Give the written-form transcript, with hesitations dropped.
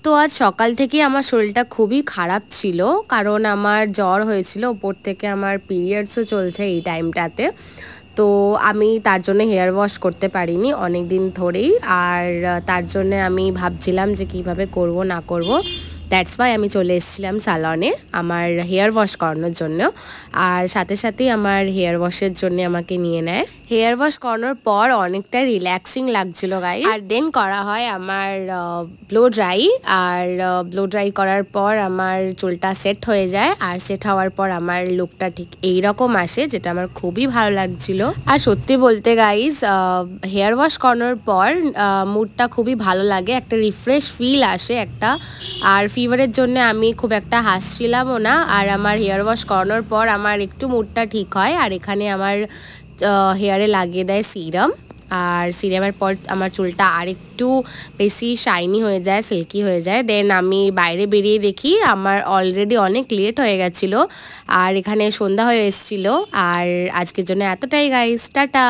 তো আজ সকাল থেকে আমার শরীরটা খুবই খারাপ ছিল, কারণ আমার জ্বর হয়েছিল, ওপর থেকে আমার পিরিয়ডসও চলছে এই টাইমটাতে। তো আমি তার জন্য হেয়ার ওয়াশ করতে পারিনি অনেক দিন ধরেই। আর তার জন্য আমি ভাবছিলাম যে কিভাবে করব না করব। দ্যাটস ওয়াই আমি চলে এসেছিলাম স্যালনে আমার হেয়ার ওয়াশ করানোর জন্য। আর সাথে সাথেই আমার হেয়ার ওয়াশের জন্য আমাকে নিয়ে নেয়। হেয়ার ওয়াশ করানোর পর অনেকটা রিল্যাক্সিং লাগছিল গাইস। আর দেন করা হয় আমার ব্লো ড্রাই। আর ব্লো ড্রাই করার পর আমার চুলটা সেট হয়ে যায়। আর সেট হওয়ার পর আমার লুকটা ঠিক এইরকম আসে, যেটা আমার খুবই ভালো লাগছিল। আর সত্যি বলতে গাইস, হেয়ার ওয়াশ করানোর পর মুডটা খুবই ভালো লাগে, একটা রিফ্রেশ ফিল আসে একটা। আর ফিভারের জন্য আমি খুব একটা হাসছিলামও না। আর আমার হেয়ার ওয়াশ করানোর পর আমার একটু মুডটা ঠিক হয়। আর এখানে আমার হেয়ারে লাগিয়ে দেয় সিরাম। আর সিরামের পর আমার চুলটা আরেকটু বেশি শাইনি হয়ে যায়, সিল্কি হয়ে যায়। দেন আমি বাইরে বেরিয়ে দেখি আমার অলরেডি অনেক লেট হয়ে গেছিলো। আর এখানে সন্ধ্যা হয়ে এসেছিলো। আর আজকের জন্য এতটাই গাইস, টাটা।